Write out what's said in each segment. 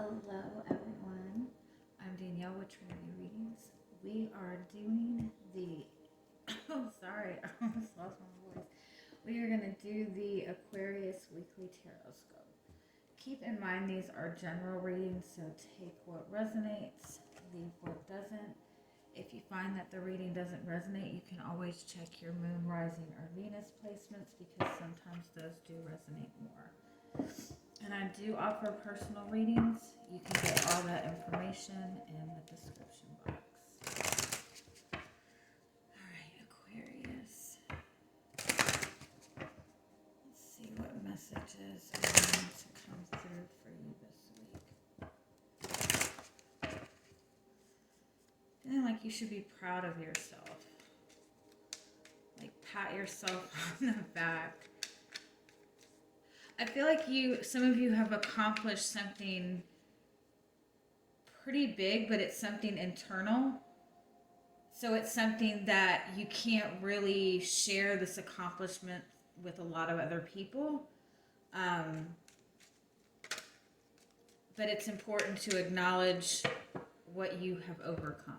Hello everyone, I'm Danielle with Trinity Readings. We are doing the, sorry, I almost lost my voice. We are going to do the Aquarius Weekly Tarotscope. Keep in mind these are general readings, so take what resonates, leave what doesn't. If you find that the reading doesn't resonate, you can always check your moon, rising, or Venus placements because sometimes those do resonate more. And I do offer personal readings. You can get all that information in the description box. Alright, Aquarius. Let's see what messages are going to come through for you this week. Feeling like you should be proud of yourself. Like pat yourself on the back. I feel like some of you have accomplished something pretty big, but it's something internal. So it's something that you can't really share this accomplishment with a lot of other people. But it's important to acknowledge what you have overcome.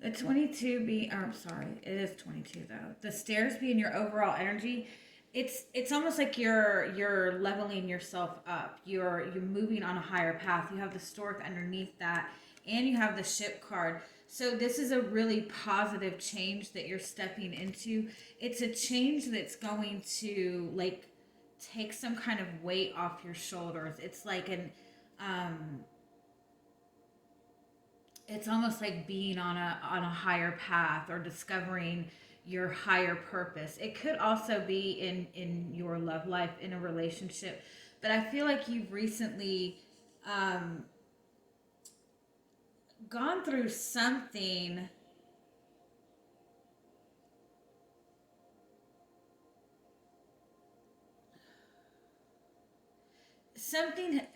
The 22 be, I'm sorry, it is 22 though. The stairs being your overall energy, it's almost like you're leveling yourself up. You're moving on a higher path. You have the stork underneath that, and you have the ship card. So this is a really positive change that you're stepping into. It's a change that's going to like take some kind of weight off your shoulders. It's like it's almost like being on a higher path or discovering your higher purpose. It could also be in your love life, in a relationship, but I feel like you've recently gone through something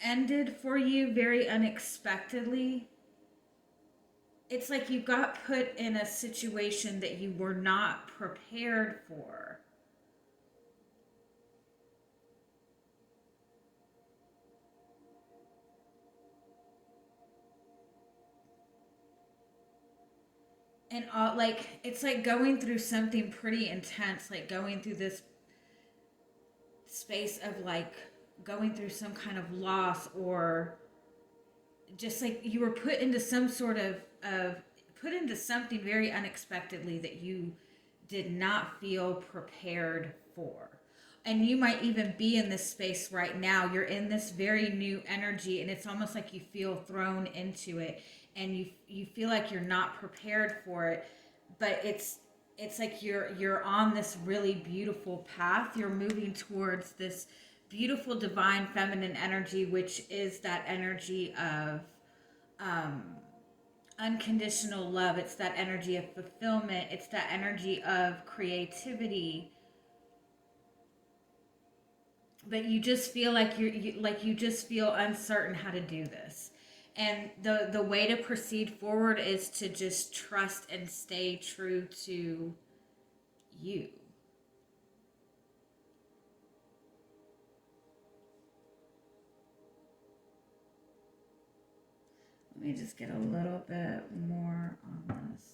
ended for you very unexpectedly. It's like you got put in a situation that you were not prepared for. And it's like going through something pretty intense, like going through this space of like going through some kind of loss, or just like you were put into some sort of put into something very unexpectedly that you did not feel prepared for. And you might even be in this space right now. You're in this very new energy, and it's almost like you feel thrown into it, and you feel like you're not prepared for it. But it's like you're on this really beautiful path. You're moving towards this beautiful divine feminine energy, which is that energy of unconditional love. It's that energy of fulfillment. It's that energy of creativity. But you just feel like you just feel uncertain how to do this. And the way to proceed forward is to just trust and stay true to you. Let me just get a little bit more on this.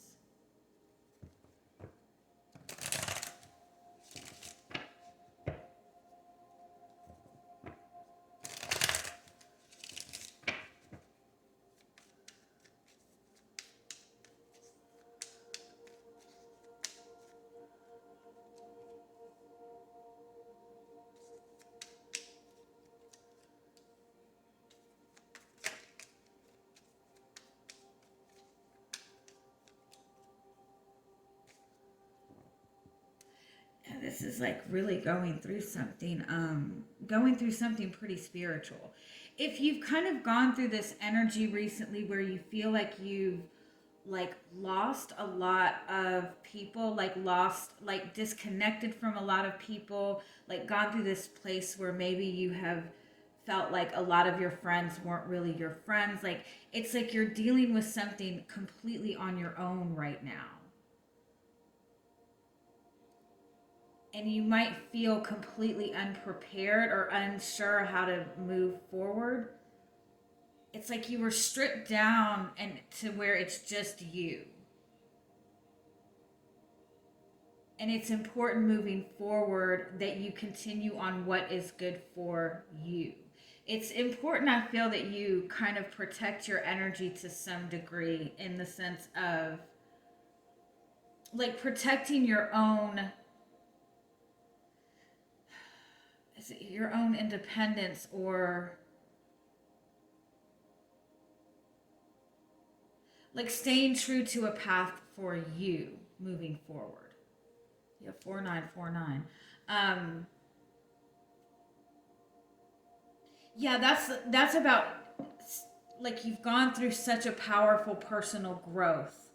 This is like really going through something pretty spiritual. If you've kind of gone through this energy recently where you feel like you've like lost a lot of people, like lost, like disconnected from a lot of people, like gone through this place where maybe you have felt like a lot of your friends weren't really your friends. Like it's like you're dealing with something completely on your own right now. And you might feel completely unprepared or unsure how to move forward. It's like you were stripped down and to where it's just you. And it's important moving forward that you continue on what is good for you. It's important, I feel, that you kind of protect your energy to some degree, in the sense of like protecting your own independence, or like staying true to a path for you moving forward. Yeah, 4949. Yeah, that's about, like, you've gone through such a powerful personal growth.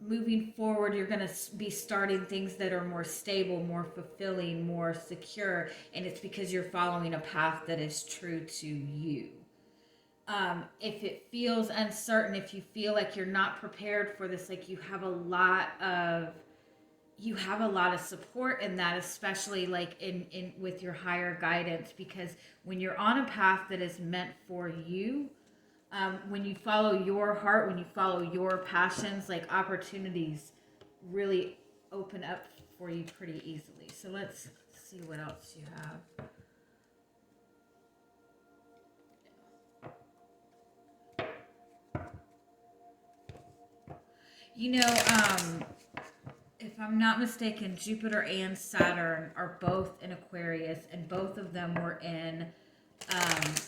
Moving forward, you're going to be starting things that are more stable, more fulfilling, more secure, and it's because you're following a path that is true to you. If it feels uncertain, if you feel like you're not prepared for this, like you have a lot of support in that, especially like in with your higher guidance, because when you're on a path that is meant for you, when you follow your heart, when you follow your passions, like opportunities really open up for you pretty easily. So let's see what else you have. You know, if I'm not mistaken, Jupiter and Saturn are both in Aquarius, and both of them were in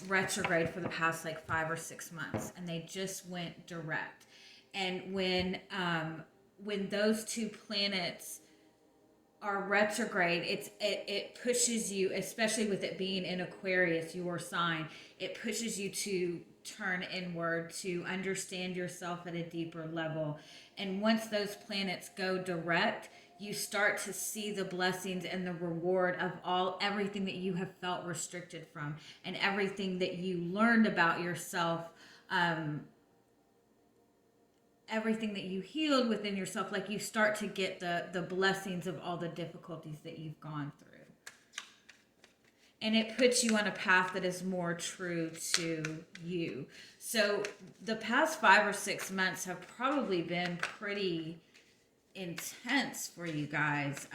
retrograde for the past like 5 or 6 months, and they just went direct. And when those two planets are retrograde, it pushes you, especially with it being in Aquarius, your sign, it pushes you to turn inward, to understand yourself at a deeper level. And once those planets go direct, you start to see the blessings and the reward of everything that you have felt restricted from, and everything that you learned about yourself, everything that you healed within yourself. Like you start to get the blessings of all the difficulties that you've gone through. And it puts you on a path that is more true to you. So the past 5 or 6 months have probably been pretty intense for you guys.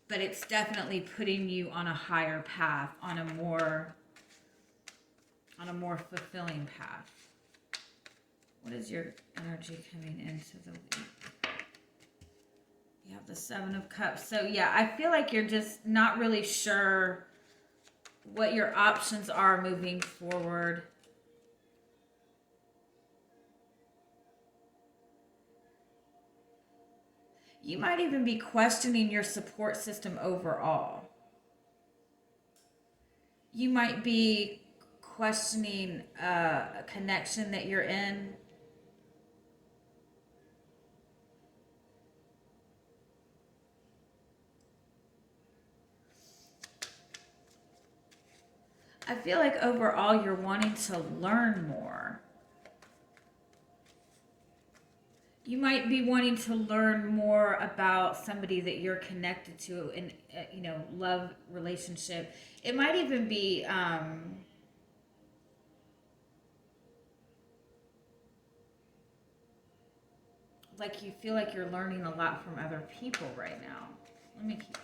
But it's definitely putting you on a higher path, on a more fulfilling path. What is your energy coming into the week? You have the 7 of Cups. So yeah, I feel like you're just not really sure what your options are moving forward. You might even be questioning your support system overall. You might be questioning a connection that you're in. I feel like overall you're wanting to learn more. You might be wanting to learn more about somebody that you're connected to in, love relationship. It might even be, like you feel like you're learning a lot from other people right now. Let me keep going.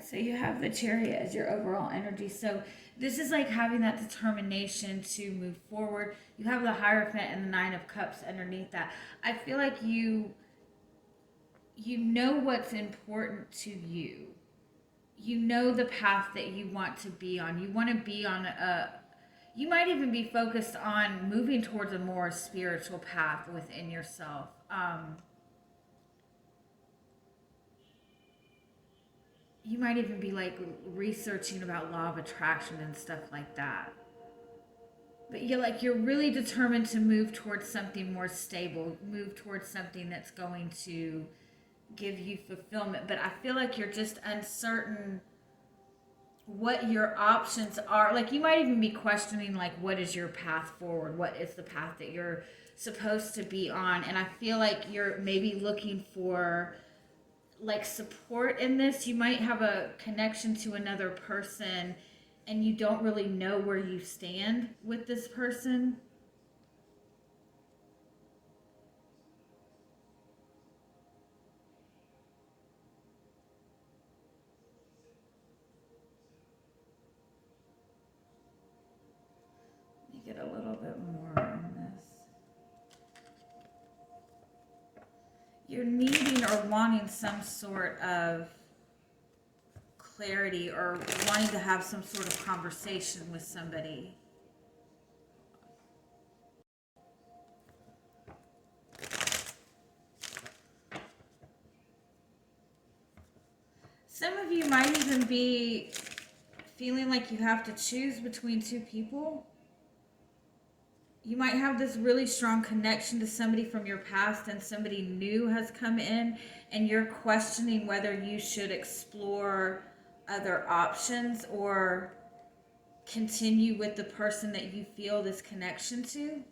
So you have the Chariot as your overall energy. So this is like having that determination to move forward. You have the Hierophant and the Nine of Cups underneath that. I feel like you know what's important to you. You know the path that you want to be on. You want to be on you might even be focused on moving towards a more spiritual path within yourself. You might even be like researching about law of attraction and stuff like that. But you're really determined to move towards something more stable, move towards something that's going to give you fulfillment. But I feel like you're just uncertain what your options are. Like you might even be questioning like what is your path forward? What is the path that you're supposed to be on? And I feel like you're maybe looking for like support in this. You might have a connection to another person and you don't really know where you stand with this person. Let me get a little bit more on this. You're needing or wanting some sort of clarity or wanting to have some sort of conversation with somebody. Some of you might even be feeling like you have to choose between two people. You might have this really strong connection to somebody from your past and somebody new has come in and you're questioning whether you should explore other options or continue with the person that you feel this connection to.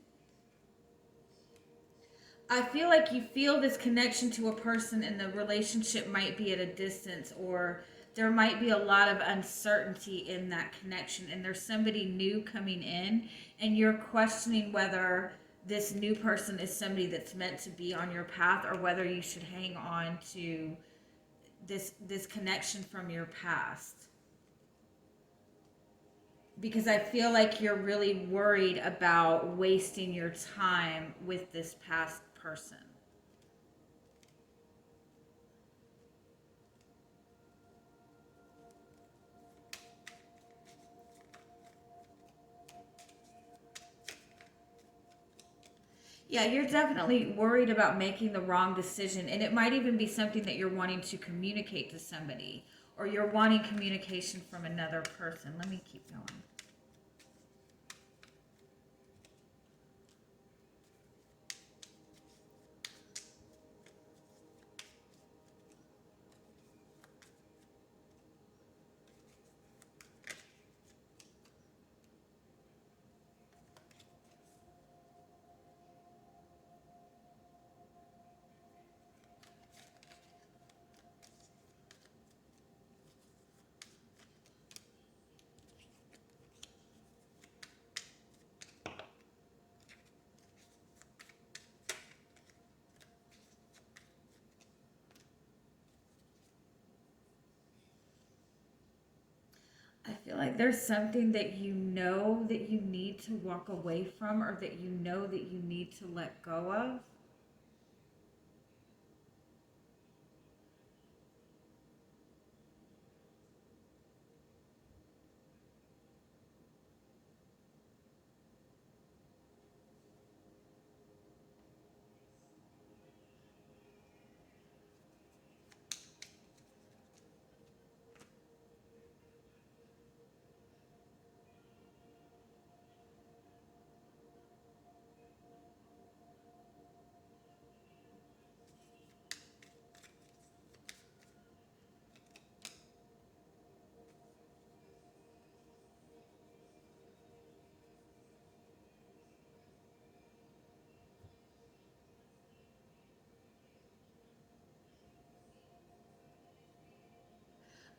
I feel like you feel this connection to a person and the relationship might be at a distance, or there might be a lot of uncertainty in that connection and there's somebody new coming in and you're questioning whether this new person is somebody that's meant to be on your path or whether you should hang on to this connection from your past. Because I feel like you're really worried about wasting your time with this past person. Yeah, you're definitely worried about making the wrong decision, and it might even be something that you're wanting to communicate to somebody, or you're wanting communication from another person. Let me keep going. I feel like there's something that you know that you need to walk away from or that you know that you need to let go of.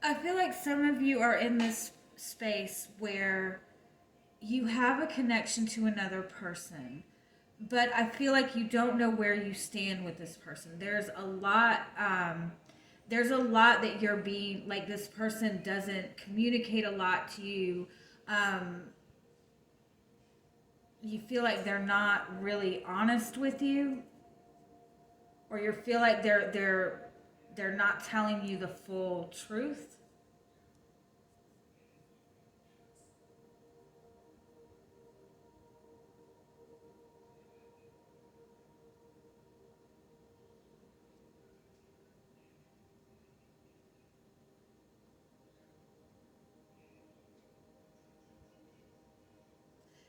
I feel like some of you are in this space where you have a connection to another person, but I feel like you don't know where you stand with this person. There's a lot, There's a lot that you're being, like, this person doesn't communicate a lot to you. Um, you feel like they're not really honest with you, or you feel like they're not telling you the full truth.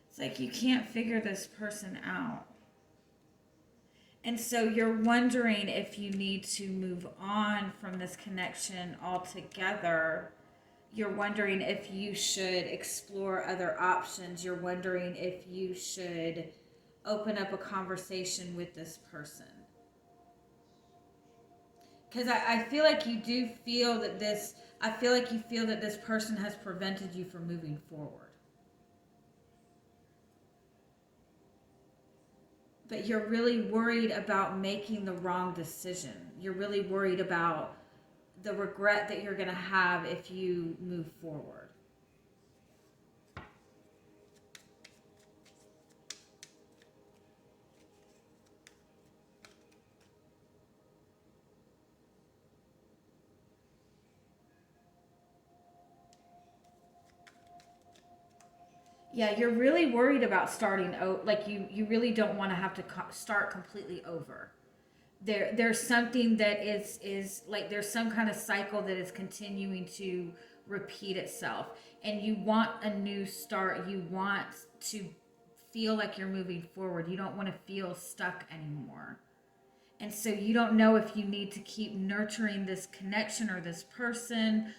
It's like you can't figure this person out. And so you're wondering if you need to move on from this connection altogether. You're wondering if you should explore other options. You're wondering if you should open up a conversation with this person. Because I feel like you do feel that I feel like you feel that this person has prevented you from moving forward. But you're really worried about making the wrong decision. You're really worried about the regret that you're going to have if you move forward. Yeah, you're really worried about starting out. Like you really don't want to have to start completely over. There's something that is like there's some kind of cycle that is continuing to repeat itself, and you want a new start. You want to feel like you're moving forward. You don't want to feel stuck anymore. And so you don't know if you need to keep nurturing this connection or this person,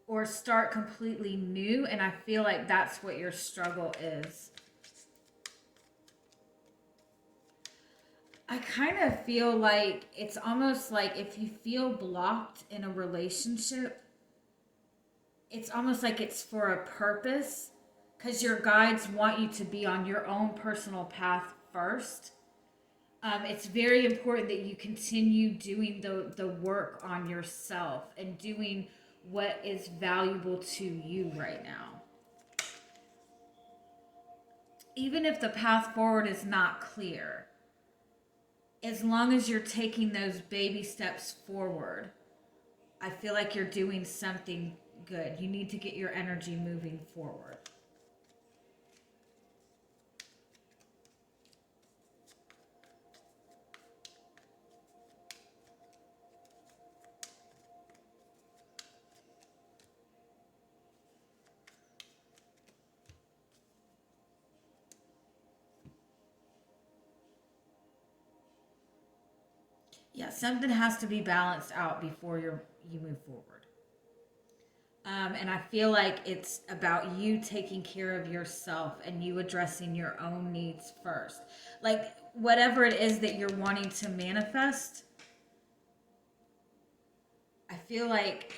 or start completely new. And I feel like that's what your struggle is. I kind of feel like it's almost like if you feel blocked in a relationship, it's almost like it's for a purpose, because your guides want you to be on your own personal path first. It's very important that you continue doing the work on yourself and doing what is valuable to you right now. Even if the path forward is not clear, as long as you're taking those baby steps forward, I feel like you're doing something good. You need to get your energy moving forward. Yeah, something has to be balanced out before you move forward. And I feel like it's about you taking care of yourself and you addressing your own needs first. Like whatever it is that you're wanting to manifest, I feel like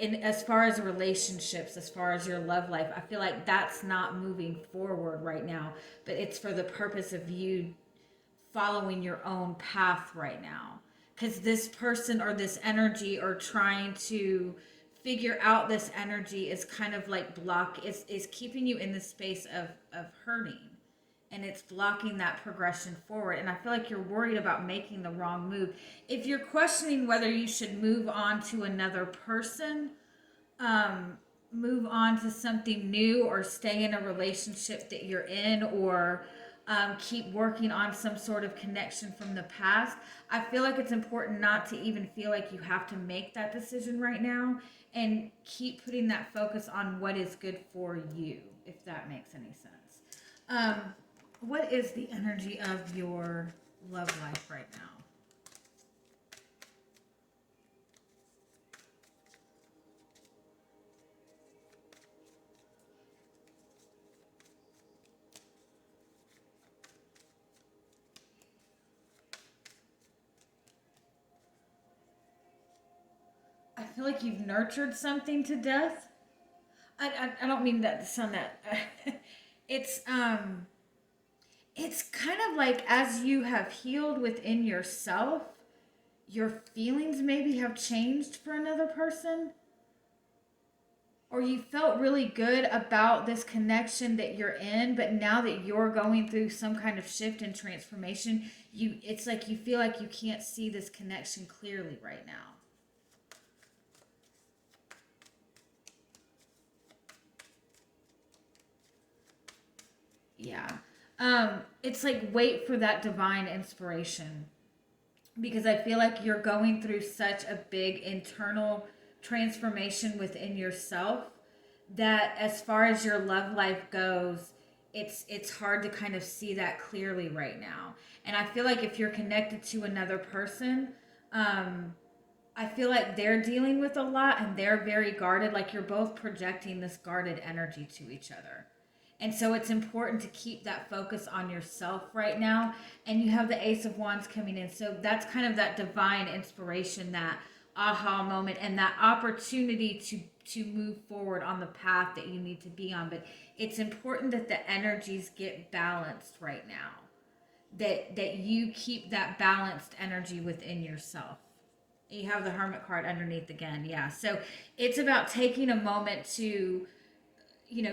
in as far as relationships, as far as your love life, I feel like that's not moving forward right now, but it's for the purpose of you following your own path right now. Because this person or this energy or trying to figure out this energy is kind of like is keeping you in the space of hurting, and it's blocking that progression forward. And I feel like you're worried about making the wrong move. If you're questioning whether you should move on to another person, move on to something new, or stay in a relationship that you're in, or keep working on some sort of connection from the past, I feel like it's important not to even feel like you have to make that decision right now, and keep putting that focus on what is good for you, if that makes any sense. What is the energy of your love life right now? I feel like you've nurtured something to death. I don't mean that to sound that. it's it's kind of like as you have healed within yourself, your feelings maybe have changed for another person, or you felt really good about this connection that you're in, but now that you're going through some kind of shift and transformation, it's like you feel like you can't see this connection clearly right now. Yeah. It's like wait for that divine inspiration, because I feel like you're going through such a big internal transformation within yourself that as far as your love life goes, it's hard to kind of see that clearly right now. And I feel like if you're connected to another person, I feel like they're dealing with a lot and they're very guarded, like you're both projecting this guarded energy to each other. And so it's important to keep that focus on yourself right now. And you have the Ace of Wands coming in. So that's kind of that divine inspiration, that aha moment, and that opportunity to move forward on the path that you need to be on. But it's important that the energies get balanced right now. That you keep that balanced energy within yourself. You have the Hermit card underneath again. Yeah. So it's about taking a moment to,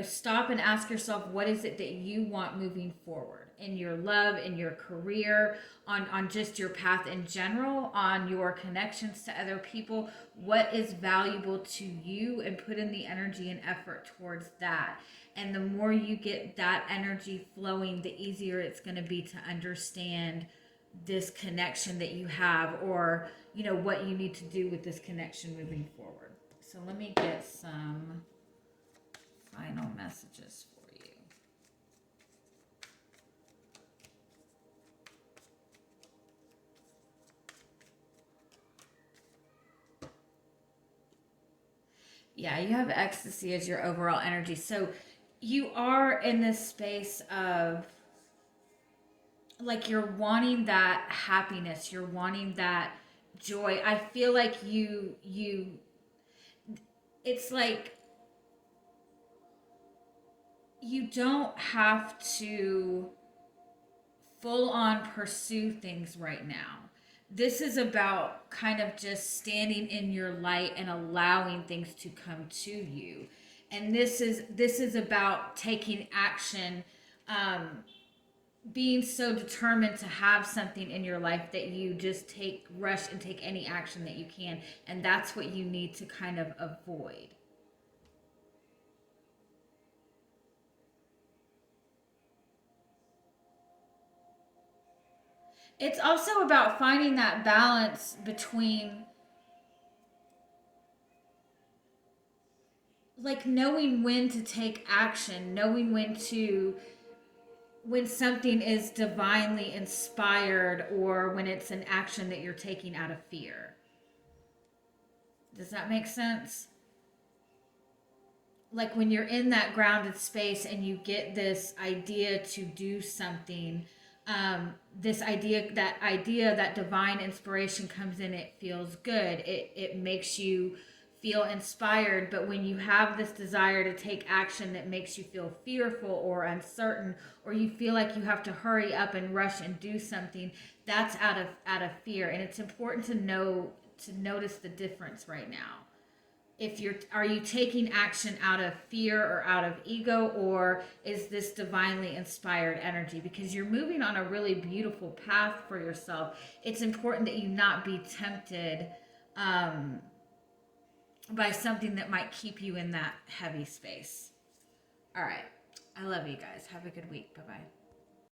stop and ask yourself, what is it that you want moving forward in your love, in your career, on just your path in general, on your connections to other people. What is valuable to you, and put in the energy and effort towards that. And the more you get that energy flowing, the easier it's going to be to understand this connection that you have, or, what you need to do with this connection moving forward. So let me get some final messages for you. Yeah, you have ecstasy as your overall energy. So you are in this space of, like, you're wanting that happiness, you're wanting that joy. I feel like it's like you don't have to full on pursue things right now. This is about kind of just standing in your light and allowing things to come to you. And this is about taking action, being so determined to have something in your life that you just rush and take any action that you can. And that's what you need to kind of avoid. It's also about finding that balance between, like, knowing when to take action, knowing when something is divinely inspired, or when it's an action that you're taking out of fear. Does that make sense? Like when you're in that grounded space and you get this idea to do something, that divine inspiration comes in, it feels good, it makes you feel inspired. But when you have this desire to take action that makes you feel fearful or uncertain, or you feel like you have to hurry up and rush and do something, that's out of fear. And it's important to notice the difference right now. Are you taking action out of fear or out of ego, or is this divinely inspired energy? Because you're moving on a really beautiful path for yourself. It's important that you not be tempted by something that might keep you in that heavy space. All right. I love you guys. Have a good week. Bye-bye.